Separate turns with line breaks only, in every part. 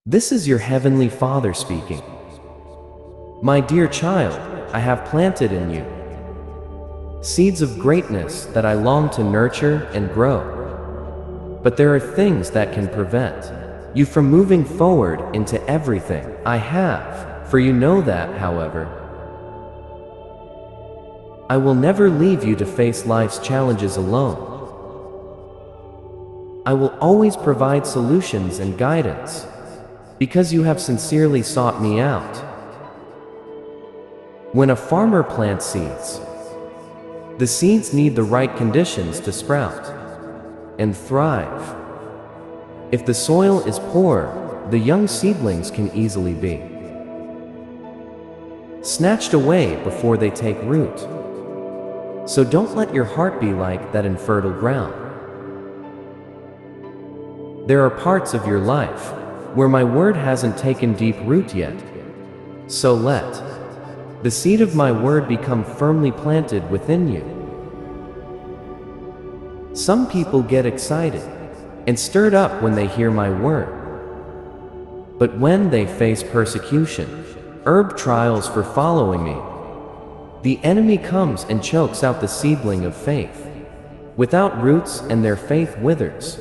This is your Heavenly Father speaking. My dear child, I have planted in you seeds of greatness that I long to nurture and grow. But there are things that can prevent you from moving forward into everything I have for you. Know that, however, I will never leave you to face life's challenges alone. I will always provide solutions and guidance, because you have sincerely sought me out. When a farmer plants seeds, the seeds need the right conditions to sprout and thrive. If the soil is poor, the young seedlings can easily be snatched away before they take root. So don't let your heart be like that infertile ground. There are parts of your life where my word hasn't taken deep root yet. So let the seed of my word become firmly planted within you. Some people get excited and stirred up when they hear my word. But when they face persecution, trials for following me, the enemy comes and chokes out the seedling of faith without roots, and their faith withers,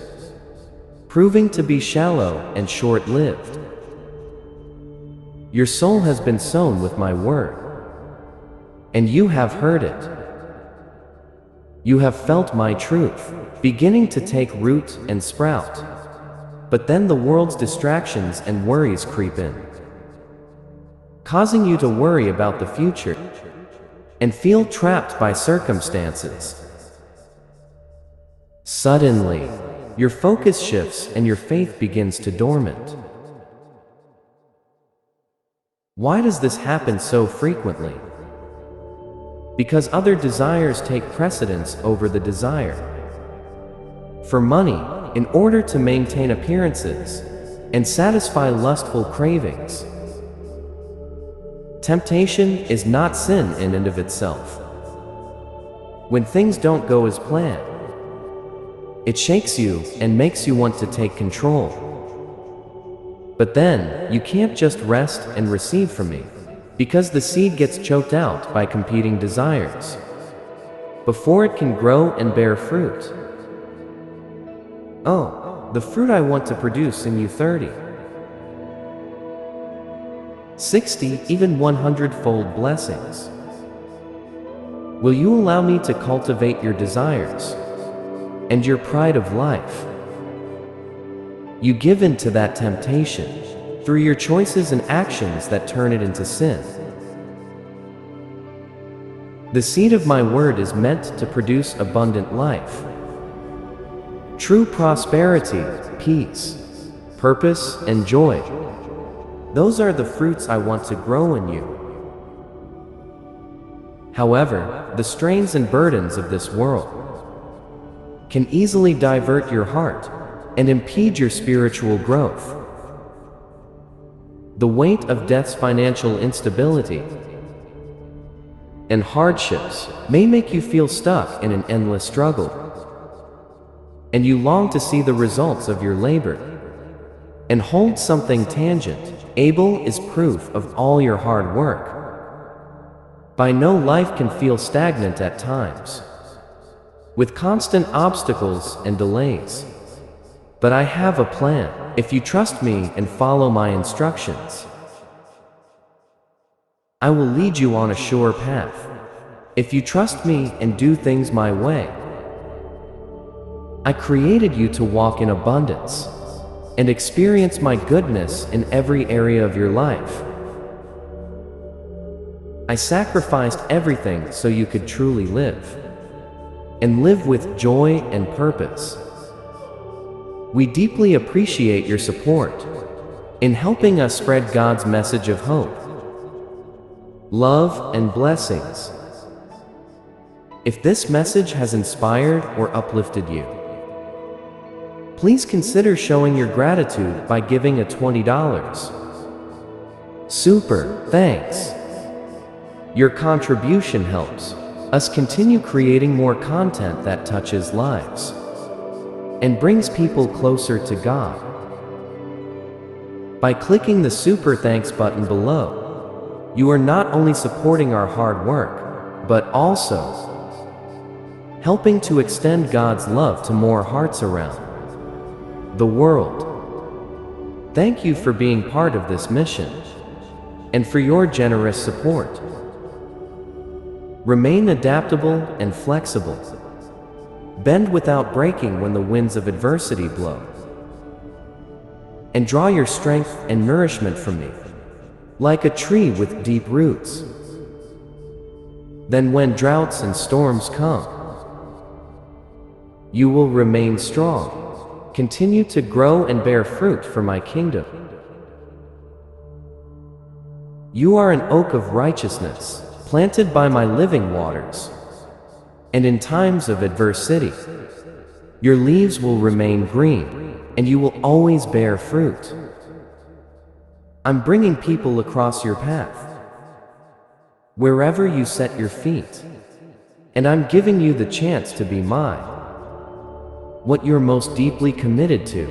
proving to be shallow and short-lived. Your soul has been sown with my word, and you have heard it. You have felt my truth beginning to take root and sprout. But then the world's distractions and worries creep in, causing you to worry about the future and feel trapped by circumstances. Suddenly, your focus shifts and your faith begins to dormant. Why does this happen so frequently? Because other desires take precedence over the desire for money in order to maintain appearances and satisfy lustful cravings. Temptation is not sin in and of itself. When things don't go as planned, it shakes you and makes you want to take control. But then, you can't just rest and receive from me, because the seed gets choked out by competing desires before it can grow and bear fruit. Oh, the fruit I want to produce in you 30, 60, even 100-fold blessings. Will you allow me to cultivate your desires and your pride of life? You give in to that temptation through your choices and actions that turn it into sin. The seed of my word is meant to produce abundant life, true prosperity, peace, purpose, and joy. Those are the fruits I want to grow in you. However, the strains and burdens of this world can easily divert your heart and impede your spiritual growth. The weight of death's financial instability and hardships may make you feel stuck in an endless struggle, and you long to see the results of your labor and hold something tangible. Abel is proof of all your hard work. By no life can feel stagnant at times, with constant obstacles and delays. But I have a plan, if you trust me and follow my instructions. I will lead you on a sure path, if you trust me and do things my way. I created you to walk in abundance and experience my goodness in every area of your life. I sacrificed everything so you could truly live, and live with joy and purpose. We deeply appreciate your support in helping us spread God's message of hope, love, and blessings. If this message has inspired or uplifted you, please consider showing your gratitude by giving a $20. Super, thanks. Your contribution helps us continue creating more content that touches lives and brings people closer to God. By clicking the Super Thanks button below, you are not only supporting our hard work, but also helping to extend God's love to more hearts around the world. Thank you for being part of this mission and for your generous support. Remain adaptable and flexible. Bend without breaking when the winds of adversity blow. And draw your strength and nourishment from me, like a tree with deep roots. Then when droughts and storms come, you will remain strong, continue to grow and bear fruit for my kingdom. You are an oak of righteousness, planted by my living waters. And in times of adversity, your leaves will remain green, and you will always bear fruit. I'm bringing people across your path, wherever you set your feet, and I'm giving you the chance to be mine. What you're most deeply committed to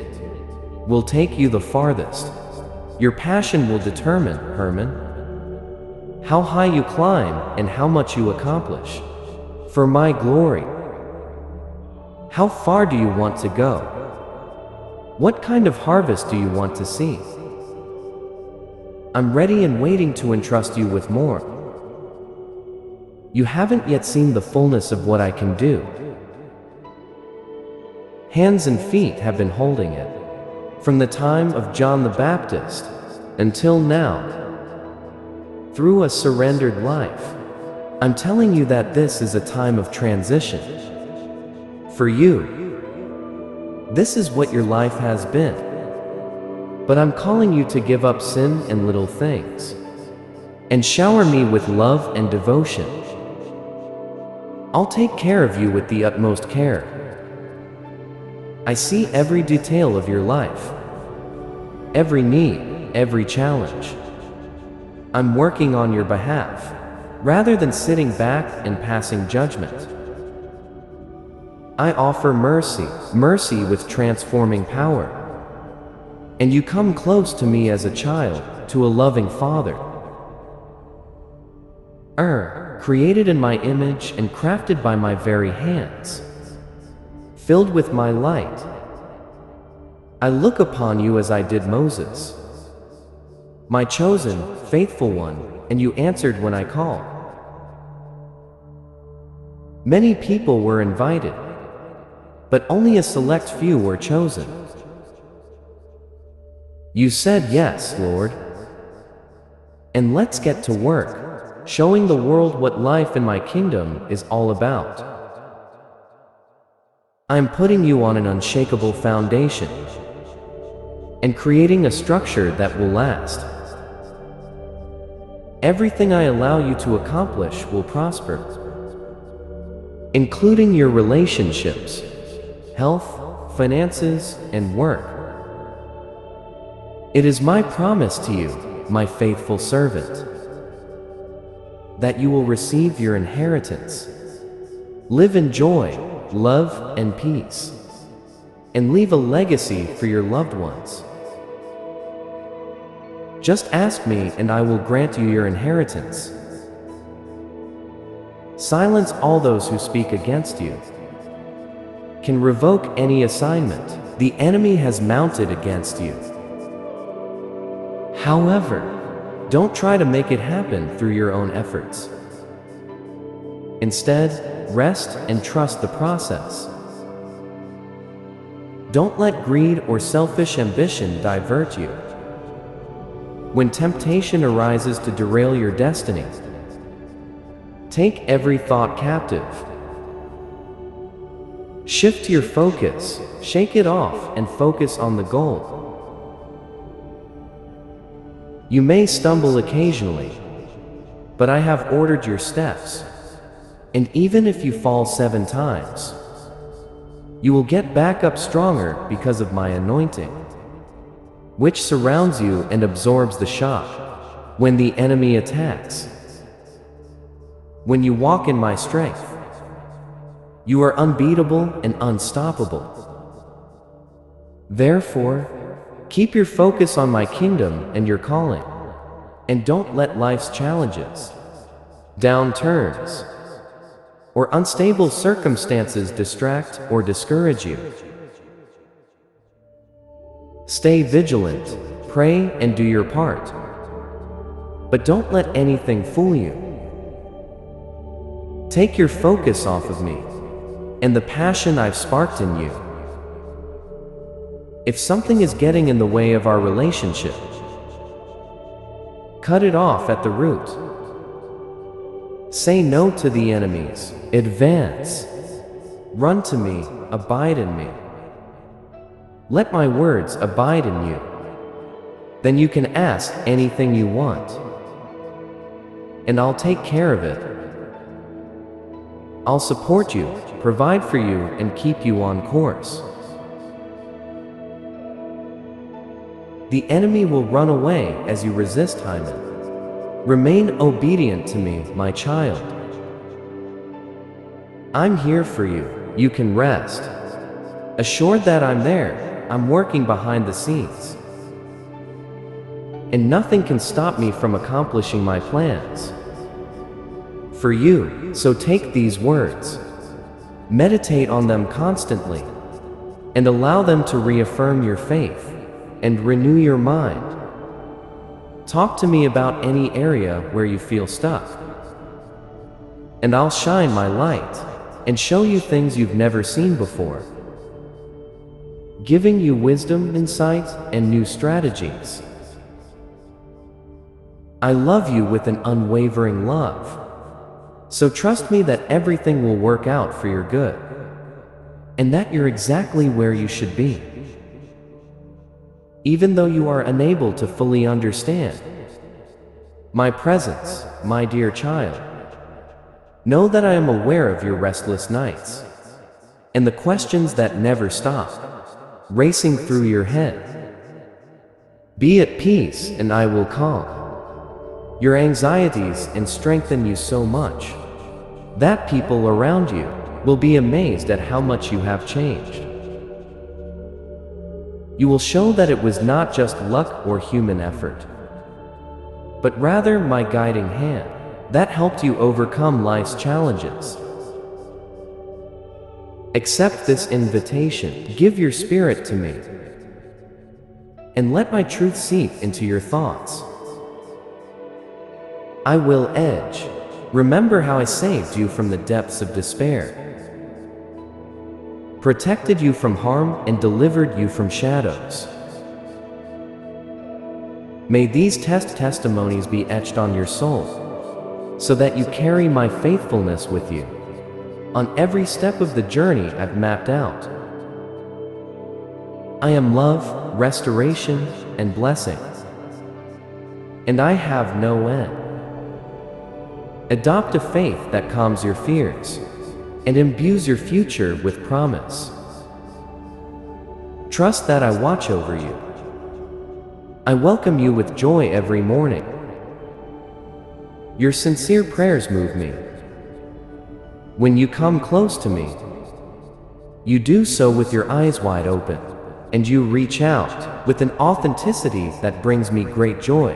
will take you the farthest. Your passion will determine, Herman, how high you climb and how much you accomplish. For my glory. How far do you want to go? What kind of harvest do you want to see? I'm ready and waiting to entrust you with more. You haven't yet seen the fullness of what I can do. Hands and feet have been holding it, from the time of John the Baptist until now. Through a surrendered life, I'm telling you that this is a time of transition. For you, this is what your life has been. But I'm calling you to give up sin and little things, and shower me with love and devotion. I'll take care of you with the utmost care. I see every detail of your life, every need, every challenge. I'm working on your behalf, rather than sitting back and passing judgment. I offer mercy, mercy with transforming power. And you come close to me as a child, to a loving father. Created in my image and crafted by my very hands, filled with my light. I look upon you as I did Moses, my chosen, faithful one, and you answered when I called. Many people were invited, but only a select few were chosen. You said yes, Lord. And let's get to work, showing the world what life in my kingdom is all about. I'm putting you on an unshakable foundation and creating a structure that will last. Everything I allow you to accomplish will prosper, including your relationships, health, finances, and work. It is my promise to you, my faithful servant, that you will receive your inheritance, live in joy, love, and peace, and leave a legacy for your loved ones. Just ask me and I will grant you your inheritance. Silence all those who speak against you. Can revoke any assignment the enemy has mounted against you. However, don't try to make it happen through your own efforts. Instead, rest and trust the process. Don't let greed or selfish ambition divert you. When temptation arises to derail your destiny, take every thought captive. Shift your focus, shake it off, and focus on the goal. You may stumble occasionally, but I have ordered your steps. And even if you fall 7 times, you will get back up stronger because of my anointing, which surrounds you and absorbs the shock when the enemy attacks. When you walk in my strength, you are unbeatable and unstoppable. Therefore, Keep your focus on my kingdom and your calling, and don't let life's challenges, downturns, or unstable circumstances distract or discourage you. Stay vigilant, pray, and do your part. But don't let anything fool you. Take your focus off of me and the passion I've sparked in you. If something is getting in the way of our relationship, cut it off at the root. Say no to the enemies. Advance. Run to me. Abide in me. Let my words abide in you. Then you can ask anything you want, and I'll take care of it. I'll support you, provide for you, and keep you on course. The enemy will run away as you resist Hyman. Remain obedient to me, my child. I'm here for you. You can rest. Assured that I'm there, I'm working behind the scenes. And nothing can stop me from accomplishing my plans for you. So take these words, meditate on them constantly, and allow them to reaffirm your faith and renew your mind. Talk to me about any area where you feel stuck, and I'll shine my light and show you things you've never seen before, giving you wisdom, insight, and new strategies. I love you with an unwavering love, so trust me that everything will work out for your good, and that you're exactly where you should be. Even though you are unable to fully understand my presence, my dear child, know that I am aware of your restless nights and the questions that never stop racing through your head. Be at peace, and I will calm your anxieties and strengthen you so much that people around you will be amazed at how much you have changed. You will show that it was not just luck or human effort, but rather my guiding hand that helped you overcome life's challenges. Accept this invitation, give your spirit to me, and let my truth seep into your thoughts. I will edge. Remember how I saved you from the depths of despair, protected you from harm, and delivered you from shadows. May these testimonies be etched on your soul, so that you carry my faithfulness with you on every step of the journey I've mapped out. I am love, restoration, and blessing, and I have no end. Adopt a faith that calms your fears and imbues your future with promise. Trust that I watch over you. I welcome you with joy every morning. Your sincere prayers move me. When you come close to me, you do so with your eyes wide open, and you reach out with an authenticity that brings me great joy.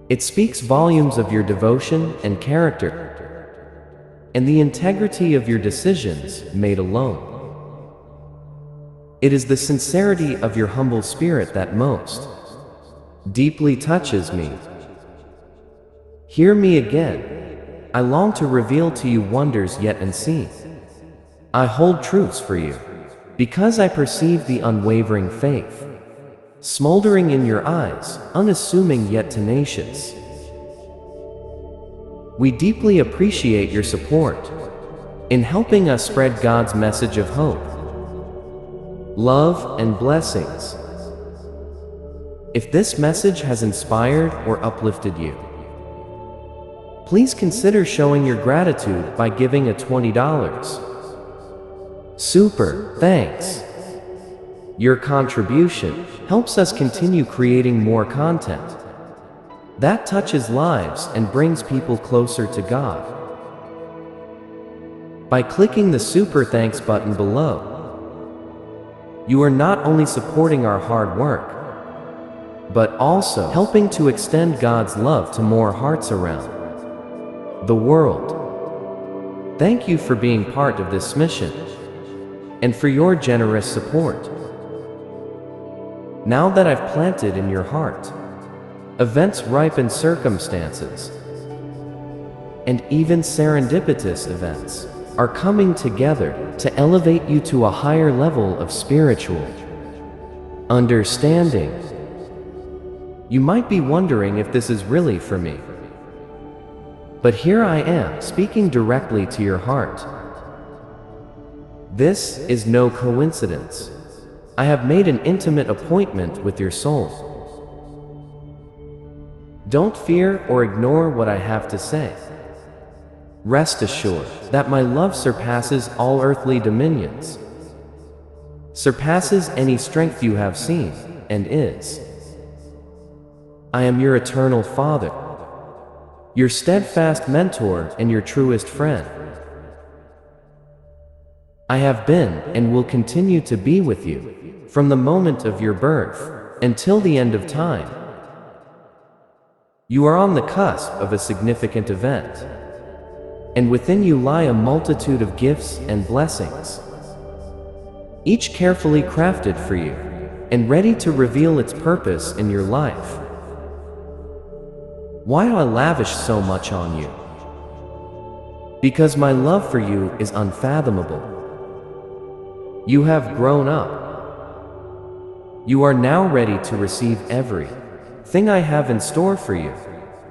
It speaks volumes of your devotion and character, and the integrity of your decisions made alone. It is the sincerity of your humble spirit that most deeply touches me. Hear me again. I long to reveal to you wonders yet unseen. I hold truths for you, because I perceive the unwavering faith smoldering in your eyes, unassuming yet tenacious. We deeply appreciate your support in helping us spread God's message of hope, love, and blessings. If this message has inspired or uplifted you, please consider showing your gratitude by giving a $20 super thanks. Your contribution helps us continue creating more content that touches lives and brings people closer to God. By clicking the super thanks button below, You are not only supporting our hard work, but also helping to extend God's love to more hearts around the world. Thank you for being part of this mission and for your generous support. Now that I've planted in your heart, events ripen circumstances, and even serendipitous events are coming together to elevate you to a higher level of spiritual understanding. You might be wondering if this is really for me. But here I am, speaking directly to your heart. This is no coincidence. I have made an intimate appointment with your soul. Don't fear or ignore what I have to say. Rest assured that my love surpasses all earthly dominions, surpasses any strength you have seen and is. I am your eternal Father, your steadfast mentor and your truest friend. I have been and will continue to be with you from the moment of your birth until the end of time. You are on the cusp of a significant event, and within you lie a multitude of gifts and blessings, each carefully crafted for you and ready to reveal its purpose in your life. Why do I lavish so much on you? Because my love for you is unfathomable. You have grown up. You are now ready to receive everything I have in store for you,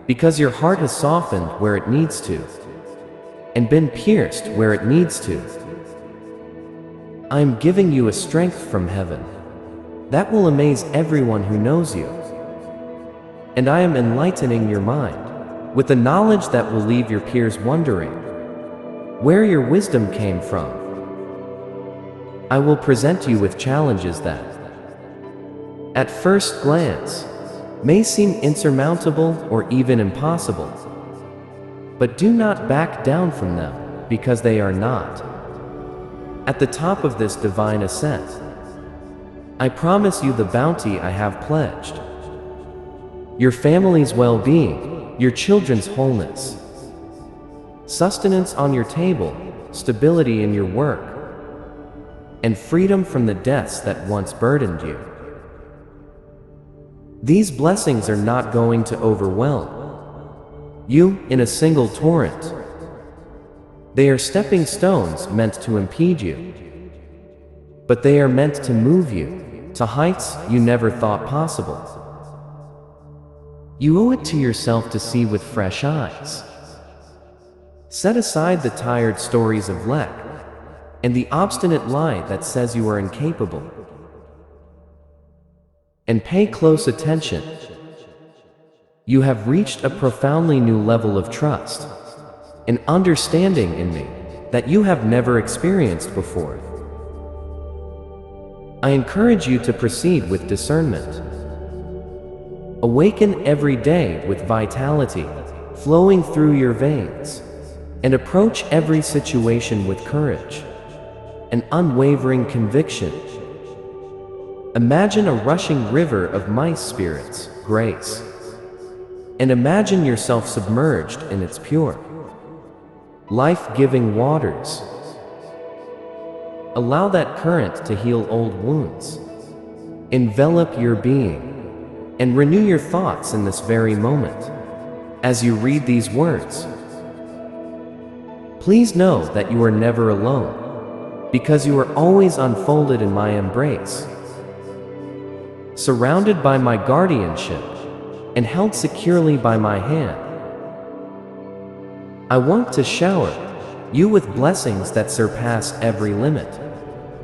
because your heart has softened where it needs to and been pierced where it needs to. I am giving you a strength from heaven that will amaze everyone who knows you. And I am enlightening your mind with the knowledge that will leave your peers wondering where your wisdom came from. I will present you with challenges that, at first glance, may seem insurmountable or even impossible. But do not back down from them, because they are not. At the top of this divine ascent, I promise you the bounty I have pledged: your family's well-being, your children's wholeness, sustenance on your table, stability in your work, and freedom from the debts that once burdened you. These blessings are not going to overwhelm you in a single torrent. They are stepping stones meant to impede you, but they are meant to move you to heights you never thought possible. You owe it to yourself to see with fresh eyes. Set aside the tired stories of lack and the obstinate lie that says you are incapable, and pay close attention. You have reached a profoundly new level of trust and understanding in me that you have never experienced before. I encourage you to proceed with discernment. Awaken every day with vitality flowing through your veins, and approach every situation with courage and unwavering conviction. Imagine a rushing river of mice spirits, grace, and imagine yourself submerged in its pure, life-giving waters. Allow that current to heal old wounds, envelop your being, and renew your thoughts in this very moment. As you read these words, please know that you are never alone, because you are always unfolded in my embrace, surrounded by my guardianship, and held securely by my hand. I want to shower you with blessings that surpass every limit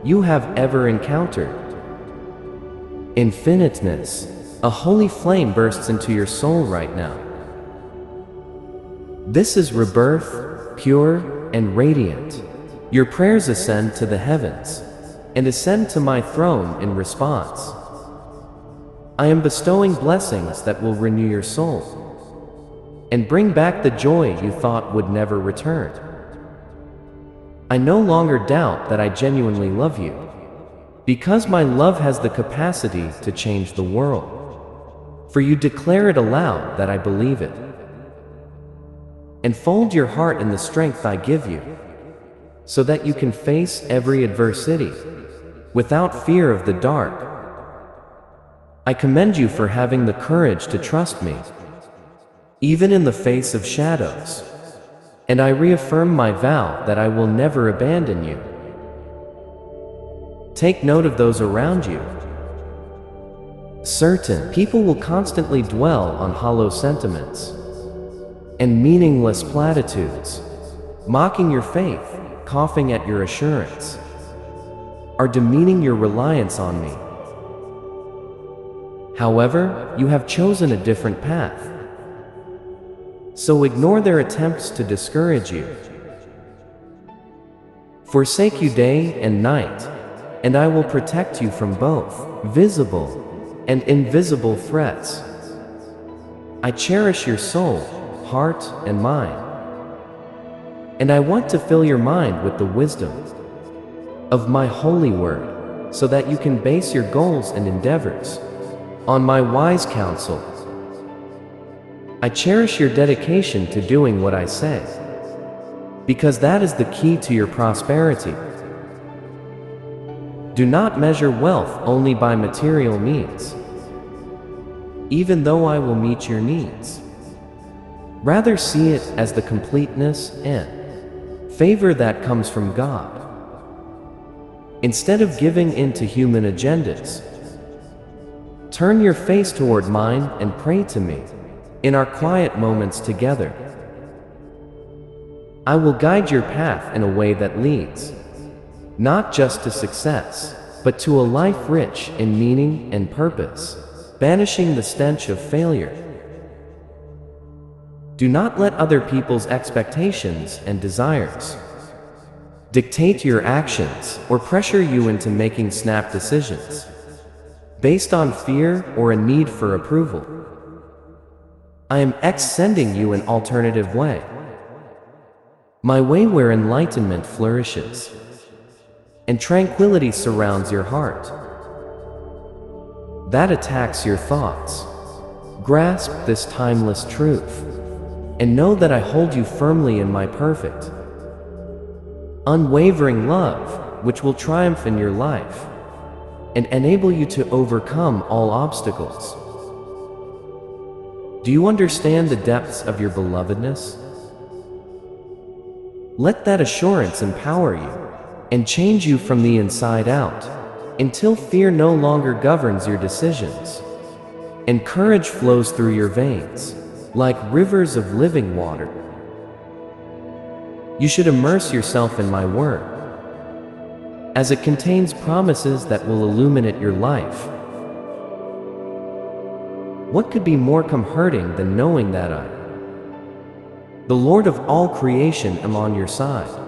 you have ever encountered. Infiniteness, a holy flame bursts into your soul right now. This is rebirth, pure and radiant. Your prayers ascend to the heavens and ascend to my throne in response. I am bestowing blessings that will renew your soul and bring back the joy you thought would never return. I no longer doubt that I genuinely love you. Because my love has the capacity to change the world. For you declare it aloud that I believe it. And fold your heart in the strength I give you, so that you can face every adversity without fear of the dark. I commend you for having the courage to trust me, even in the face of shadows. And I reaffirm my vow that I will never abandon you. Take note of those around you. Certain people will constantly dwell on hollow sentiments and meaningless platitudes, mocking your faith, coughing at your assurance, or demeaning your reliance on me. However, you have chosen a different path. So ignore their attempts to discourage you. Forsake you day and night, and I will protect you from both visible and invisible threats. I cherish your soul, heart, and mind. And I want to fill your mind with the wisdom of my holy word, so that you can base your goals and endeavors on my wise counsel. I cherish your dedication to doing what I say, because that is the key to your prosperity. Do not measure wealth only by material means, even though I will meet your needs. Rather see it as the completeness and favor that comes from God. Instead of giving in to human agendas, turn your face toward mine and pray to me in our quiet moments together. I will guide your path in a way that leads not just to success, but to a life rich in meaning and purpose, banishing the stench of failure. Do not let other people's expectations and desires dictate your actions or pressure you into making snap decisions based on fear or a need for approval. I am sending you an alternative way. My way where enlightenment flourishes and tranquility surrounds your heart. That attacks your thoughts. Grasp this timeless truth and know that I hold you firmly in my perfect, unwavering love, which will triumph in your life and enable you to overcome all obstacles. Do you understand the depths of your belovedness? Let that assurance empower you and change you from the inside out, until fear no longer governs your decisions, and courage flows through your veins, like rivers of living water. You should immerse yourself in my word, as it contains promises that will illuminate your life. What could be more comforting than knowing that I, the Lord of all creation, am on your side?